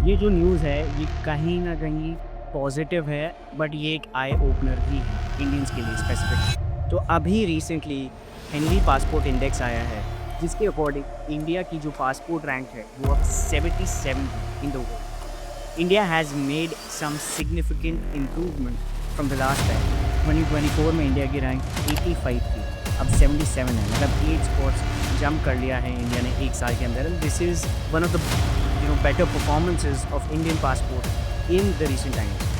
ये जो न्यूज़ है, ये कहीं न कहीं पॉज़िटिव है, बट ये एक आई ओपनर भी है, इंडियंस के लिए स्पेसिफ़िक। तो अभी रिसेंटली हेनरी पासपोर्ट इंडेक्स आया है, जिसके अकॉर्डिंग इंडिया की जो पासपोर्ट रैंक है, वो अब 77 इन the world. India has made some significant improvement from the last time. 2024 में इंडिया की रैंक 85 थी, अब 77 है, मतलब 8 स्पॉट्स जंप कर लिया है इंडिया ने एक साल के अंदर। This is one of the better performances of Indian passport in the recent times.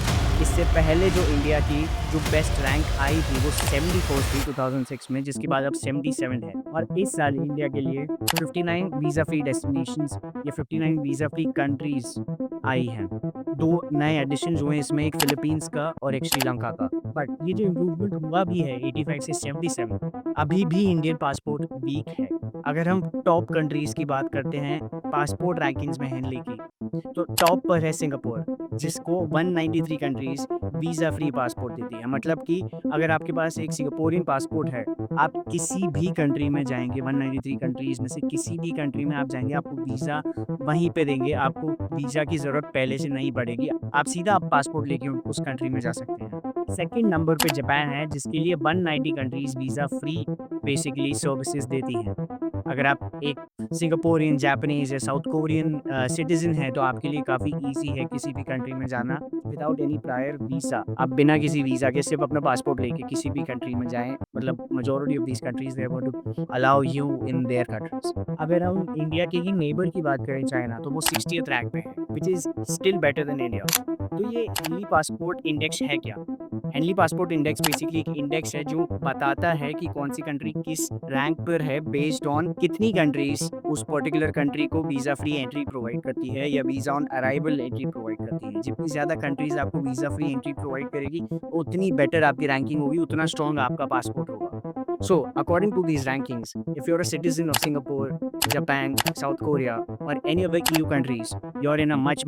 इससे पहले जो इंडिया की जो बेस्ट रैंक आई थी वो 74 थी 2006 में, जिसके बाद अब 77 है। और इस साल इंडिया के लिए 59 वीज़ा फ्री डेस्टिनेशंस या 59 वीज़ा फ्री कंट्रीज़ आई हैं। 2 नए एडिशंस हुए हैं इसमें, एक फिलीपींस का और एक श्रीलंका का। बट ये जो इम्प्रूवमेंट हुआ भी है 85 से 77, अभी भी इंडियन पासपोर्ट वीक है। अगर हम टॉप कंट्रीज़ की बात करते हैं पासपोर्ट रैंकिंग्स में हेनली की, तो टॉप पर है सिंगापुर, जिसको 193 कंट्रीज़ वीज़ा फ्री पासपोर्ट देती है। मतलब कि अगर आपके पास एक सिंगापुरियन पासपोर्ट है, आप किसी भी कंट्री में जाएँगे, 193 कंट्रीज़ में से किसी भी कंट्री में आप जाएँगे, आपको वीज़ा वहीं पे देंगे, आपको वीज़ा की ज़रूरत पहले से नहीं पड़ेगी। आप सीधा पासपोर्ट लेके उस कंट्री में जा सकते हैं। सेकंड नंबर पे जापान है, जिसके लिए 190 countries visa free basically services देती हैं। अगर आप एक सिंगापुरियन, जापानीज़ या साउथ कोरियन सिटिज़न हैं, तो आपके लिए काफ़ी ईज़ी है किसी भी कंट्री में जाना विदाउट एनी प्रायर वीज़ा। आप बिना किसी वीज़ा के सिर्फ़ अपना पासपोर्ट लेके किसी भी कंट्री में जाएँ, मतलब majority of these countries they are going to allow you in their countries. अगर हम इंडिया के ही नेबर की बात करें चाइना, तो वो 60th रैंक पे है, which is still better than India. तो ये हेनली पासपोर्ट इंडेक्स है क्या? हेनली पासपोर्ट इंडेक्स बेसिकली एक इंडेक्स है जो बताता है कि कौन-सी कंट्री किस रैंक पर है बेस्ड ऑन कितनी कंट्रीज़ उस पर्टिकुलर कंट्री को वीज़ा फ्री एंट्री प्रोवाइड करती है या visa on arrival entry provide करती है। जितनी ज़्यादा कंट्रीज़ आपको वीज़ा फ्री एंट्री प्रोवाइड करेगी, उतनी बेटर आपकी रैंकिंग होगी, उतना स्ट्रॉन्ग आपका पासपोर्ट होगा। So, according to these rankings, if you're a citizen of Singapore, Japan, South Korea, or any other EU countries, you're in a much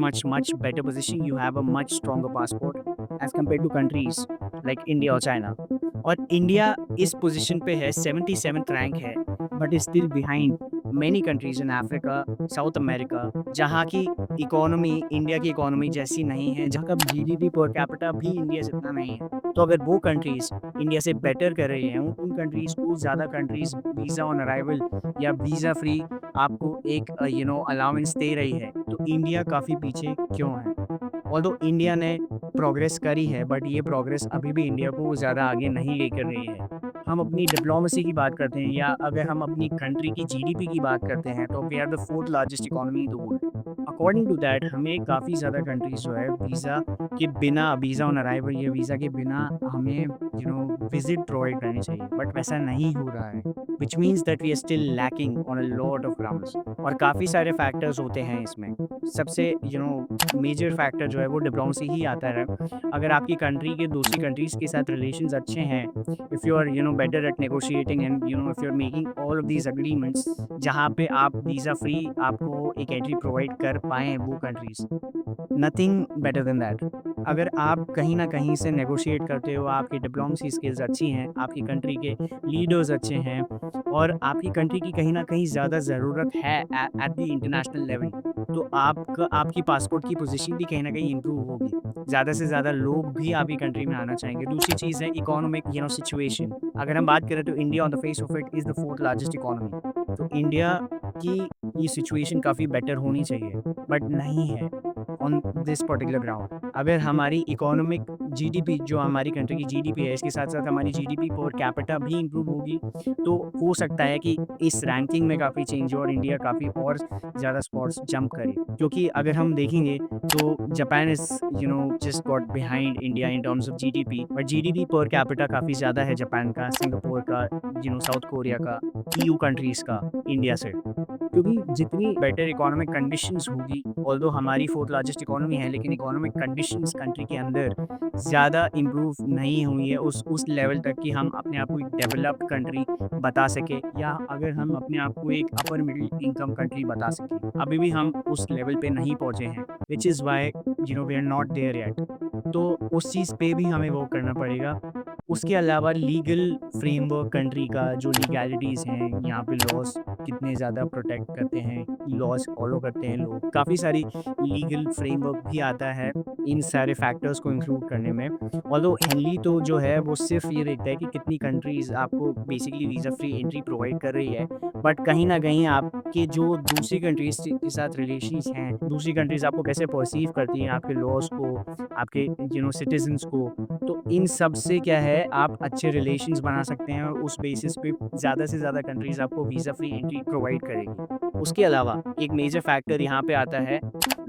better position. You have a much stronger passport as compared to countries like India or China. और India इस position पे है, 77th rank है, but is still behind many countries in Africa, south America, जहाँ की economy India की economy जैसी नहीं है, जहाँ का जीडीपी पर कैपिटा भी इंडिया जितना नहीं है। तो अगर वो कंट्रीज इंडिया से बेटर कर रही हैं, उन कंट्रीज को ज़्यादा कंट्रीज वीज़ा ऑन अराइवल या वीज़ा फ्री आपको एक अलाउंस दे रही है, तो इंडिया काफ़ी पीछे क्यों है? ऑल्दो इंडिया ने प्रोग्रेस करी है, बट ये प्रोग्रेस अभी भी इंडिया को ज़्यादा आगे नहीं लेकर रही है। हम अपनी डिप्लोमेसी की बात करते हैं या अगर हम अपनी कंट्री की जीडीपी की बात करते हैं, तो we are the 4th largest economy in the world. According to that हमें काफ़ी ज़्यादा कंट्रीज़ जो है वीज़ा के बिना, वीज़ा ऑन अराइवल या वीज़ा के बिना हमें विज़िट प्रोवाइड करनी चाहिए, बट वैसा नहीं हो रहा है, which means that we are still lacking on a lot of grounds. और काफ़ी सारे फैक्टर्स होते हैं इसमें। सबसे मेजर फैक्टर जो है वो डिप्लोमेसी ही आता है। अगर आपकी कंट्री के दूसरी कंट्रीज़ के साथ रिलेशंस अच्छे हैं, if you are better at negotiating and if you are making all of these agreements, जहाँ पे आप वीज़ा फ्री आपको एक एंट्री प्रोवाइड कर पाएँ वो countries, nothing better than that. अगर आप कहीं न कहीं से नेगोशिएट करते हो, आपकी डिप्लोमेसी स्किल्स अच्छी हैं, आपकी कंट्री के लीडर्स अच्छे हैं और आपकी कंट्री की कहीं न कहीं ज़्यादा ज़रूरत है एट द इंटरनेशनल लेवल, तो आपकी पासपोर्ट की पोज़ीशन भी कहीं न कहीं इम्प्रूव होगी। ज़्यादा से ज़्यादा लोग भी आपकी कंट्री में आना चाहेंगे। दूसरी चीज़ है इकोनॉमिक सिचुएशन। अगर हम बात करें तो India on the face of it is the 4th largest economy. तो इंडिया की ये सिचुएशन काफ़ी बेटर होनी चाहिए, बट नहीं है ऑन दिस पर्टिकुलर ग्राउंड। अगर हमारी इकोनॉमिक जीडीपी, जो हमारी कंट्री की जीडीपी है, इसके साथ-साथ हमारी जीडीपी पर कैपिटा भी इम्प्रूव होगी, तो हो सकता है कि इस रैंकिंग में काफ़ी चेंज हो और इंडिया काफ़ी और ज़्यादा स्पॉट्स जंप करे। क्योंकि अगर हम देखेंगे तो Japan is just got behind India in terms of GDP, but GDP per capita काफ़ी ज़्यादा है जापान का, सिंगापुर का, साउथ कोरिया का, ईयू कंट्रीज़ का इंडिया से। क्योंकि जितनी बेटर इकोनॉमिक कंडीशंस होगी, ऑल्दो हमारी 4th लार्जेस्ट इकोनॉमी है, लेकिन इकोनॉमिक कंडीशंस कंट्री के अंदर ज़्यादा इम्प्रूव नहीं हुई है उस लेवल तक कि हम अपने आप को एक डेवलप्ड कंट्री बता सकें, या अगर हम अपने आप को एक अपर मिडिल इनकम कंट्री बता सकें। अभी भी हम उस लेवल पे नहीं पहुँचे हैं, which is why we are not there yet. तो उस चीज़ पे भी हमें वर्क करना पड़ेगा। उसके अलावा लीगल फ्रेमवर्क कंट्री का जो लीगैलिटीज़ हैं, यहाँ पे लॉज़ कितने ज़्यादा प्रोटेक्ट करते हैं, लॉज़ फॉलो करते हैं लोग, काफ़ी सारी लीगल फ्रेमवर्क भी आता है इन सारे फैक्टर्स को इंक्लूड करने में। ऑल्दो हेनली तो जो है वो सिर्फ़ ये देखता है कि कितनी कंट्रीज़ आपको basically visa free entry provide कर रही है, बट कहीं न कहीं आपके जो दूसरी कंट्रीज़ के साथ रिलेशंस हैं, दूसरी कंट्रीज़ आपको कैसे पर्सीव करती हैं, आपके लॉज़ को, आपके सिटिज़न्स को, तो इन सब से क्या है आप अच्छे रिलेशंस बना सकते हैं और उस बेसिस पे ज़्यादा से ज़्यादा कंट्रीज़ आपको वीज़ा फ्री एंट्री प्रोवाइड करेगी। उसके अलावा एक मेजर फैक्टर यहाँ पे आता है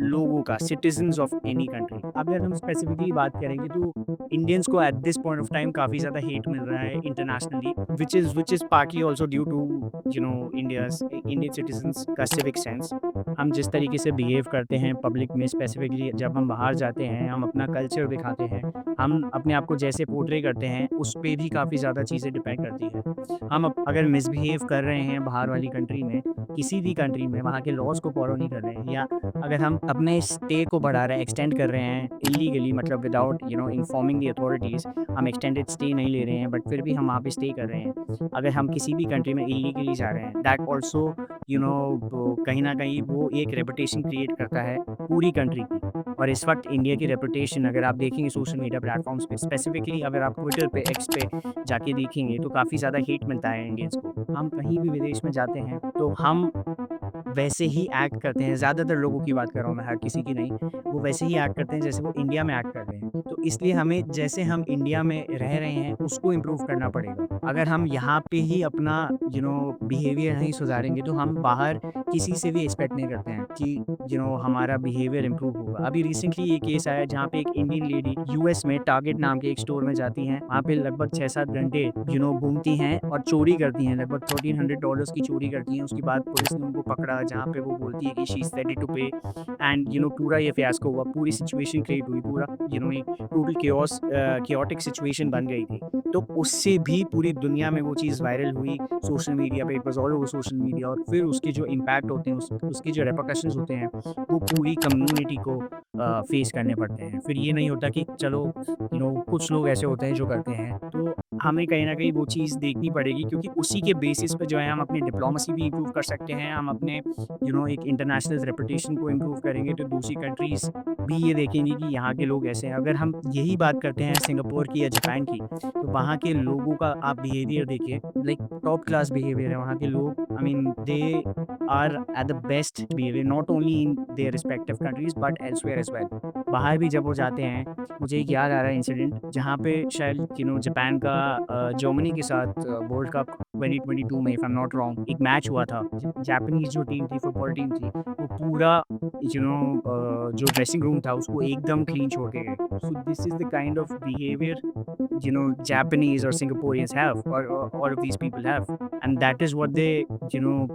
लोगों का, सिटिज़न्स ऑफ एनी कंट्री। अगर हम स्पेसिफिकली बात करेंगे तो इंडियंस को at this point of time काफ़ी ज़्यादा हेट मिल रहा है internationally, which is partly also due to Indian citizens का सिविक सेंस। हम जिस तरीके से बिहेव करते हैं पब्लिक में, स्पेसिफिकली जब हम बाहर जाते हैं, हम अपना कल्चर दिखाते हैं, हम अपने आप को जैसे पोर्ट्रे करते हैं, उस पे भी काफ़ी ज़्यादा चीज़ें डिपेंड करती हैं। हम अगर मिसबिहेव कर रहे हैं बाहर वाली कंट्री में, किसी भी कंट्री में, वहाँ के लॉज़ को फ़ॉलो नहीं कर रहे हैं, या अगर हम अपने स्टे को बढ़ा रहे हैं, एक्सटेंड कर रहे हैं इल्लीगली, मतलब विदाउट इन्फॉर्मिंग द अथॉरिटीज़, हम एक्सटेंडेड स्टे नहीं ले रहे हैं, बट फिर भी हम वहाँ पे स्टे कर रहे हैं। अगर हम किसी भी कंट्री में इल्लीगली जा रहे हैं, दैट ऑल्सो कहीं न कहीं वो एक रेपुटेशन क्रिएट करता है पूरी कंट्री की। और इस वक़्त इंडिया की रेपुटेशन अगर आप देखेंगे सोशल मीडिया प्लेटफ़ॉर्म्स पे, स्पेसिफ़िकली अगर आप ट्विटर पे, एक्स पे जाके देखेंगे, तो काफ़ी ज़्यादा हेट मिलता है इंडियंस को। हम कहीं भी विदेश में जाते हैं, तो हम वैसे ही एक्ट करते हैं, ज़्यादातर लोगों की बात कर रहा हूँ मैं, हर किसी की नहीं। वो वैसे ही एक्ट करते हैं जैसे वो इंडिया में एक्ट कर रहे हैं। तो इसलिए हमें जैसे हम इंडिया में रह रहे हैं, उसको इम्प्रूव करना पड़ेगा। अगर हम यहाँ पे ही अपना बिहेवियर नहीं सुधारेंगे, तो हम बाहर किसी से भी एक्सपेक्ट नहीं करते हैं कि हमारा बिहेवियर इम्प्रूव होगा। अभी रिसेंटली ये केस आया जहाँ पे एक इंडियन लेडी यूएस में टारगेट नाम के एक स्टोर में जाती हैं। वहाँ पे लगभग 6-7 घंटे घूमती हैं और चोरी करती हैं। लगभग $1300 की चोरी करती हैं। उसके बाद पुलिस ने उनको पकड़ा, जहाँ पे वो बोलती है कि शी इज़ रेडी टू पे, एंड पूरा ये फियास्को हुआ। पूरी सिचुएशन क्रिएट हुई। पूरा एक टोटल chaotic सिचुएशन बन गई थी। तो उससे भी पूरी दुनिया में वो चीज़ वायरल हुई सोशल मीडिया पे, it was all over social media, और फिर उसके जो इम्पैक्ट होते हैं, उसके जो रिपरकशंस होते हैं, वो पूरी कम्युनिटी को फेस करने पड़ते हैं। फिर ये नहीं होता कि चलो कुछ लोग ऐसे होते हैं जो करते हैं। तो हमें कहीं न कहीं वो चीज़ देखनी पड़ेगी, क्योंकि उसी के बेसिस पे जो है हम अपनी डिप्लोमेसी भी इम्प्रूव कर सकते हैं। हम अपने एक इंटरनेशनल रेपुटेशन को इम्प्रूव करेंगे, तो दूसरी कंट्रीज़ भी ये देखेंगी कि यहाँ के लोग ऐसे हैं। अगर हम यही बात करते हैं सिंगापुर की या जापान की, तो वहाँ के लोगों का आप बिहेवियर देखिए, लाइक टॉप क्लास बिहेवियर है वहाँ के लोग। I mean they are at the best behaviour, not only in their respective countries but elsewhere as well. बाहर भी जब वो जाते हैं, मुझे एक याद आ रहा है इंसिडेंट, जहाँ पे शायद जापान का जर्मनी के साथ वर्ल्ड कप 2022 में, if I am not wrong, एक मैच हुआ था। जापानीज़ जो टीम थी, फुटबॉल टीम थी, वो पूरा जो ड्रेसिंग रूम था उसको एकदम क्लीन छोड़ के गए। सो this is the kind of behaviour Japanese or Singaporeans have, or all of these people have, and that is what they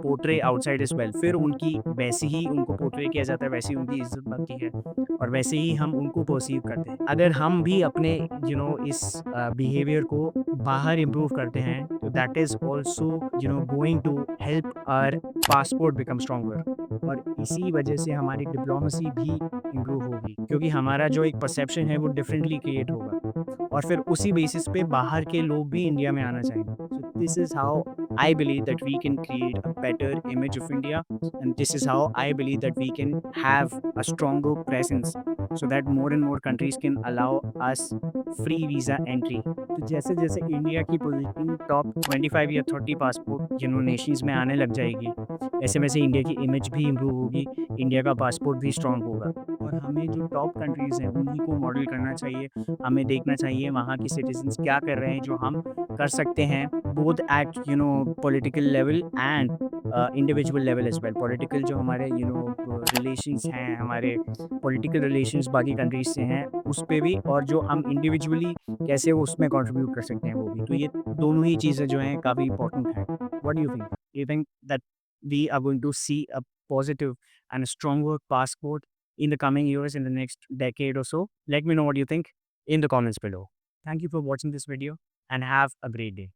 portray outside as well. फिर उनकी वैसे ही उनको पोर्ट्रे किया जाता है, वैसे ही उनकी इज्जत बनती है, और वैसे ही हम उनको परसीव करते हैं। अगर हम भी अपने इस बिहेवियर को बाहर इम्प्रूव करते हैं, तो that is also going to help our passport become stronger, और इसी वजह से हमारी डिप्लोमेसी भी इम्प्रूव होगी, क्योंकि हमारा जो एक परसेप्शन है वो डिफरेंटली क्रिएट होगा, और फिर उसी बेसिस पे बाहर के लोग भी इंडिया में आना चाहेंगे। So this is how I believe that we can create a better image of India, and this is how I believe that we can have a stronger presence, so that more and more countries can allow us free visa entry. तो जैसे-जैसे India की position top 25 या 30 passport Nations में आने लग जाएगी, वैसे-वैसे India की image भी इम्प्रूव होगी, इंडिया का पासपोर्ट भी स्ट्रॉन्ग होगा, और हमें जो टॉप कंट्रीज़ हैं उन्हीं को मॉडल करना चाहिए। हमें देखना चाहिए वहाँ के सिटीज़न्स क्या कर रहे हैं जो हम कर सकते हैं, both at political level and individual level as well. Political जो हमारे रिलेशंस हैं, हमारे पॉलिटिकल रिलेशंस बाकी कंट्रीज से हैं उस पे भी, और जो हम इंडिविजुअली कैसे वो उसमें कंट्रीब्यूट कर सकते हैं वो भी। तो ये दोनों ही चीज़ें जो हैं काफ़ी इंपॉर्टेंट हैं। What do you think? You think that we are going to see a positive and stronger passport in the coming years, in the next decade or so? Let me know what you think in the comments below. Thank you for watching this video and have a great day.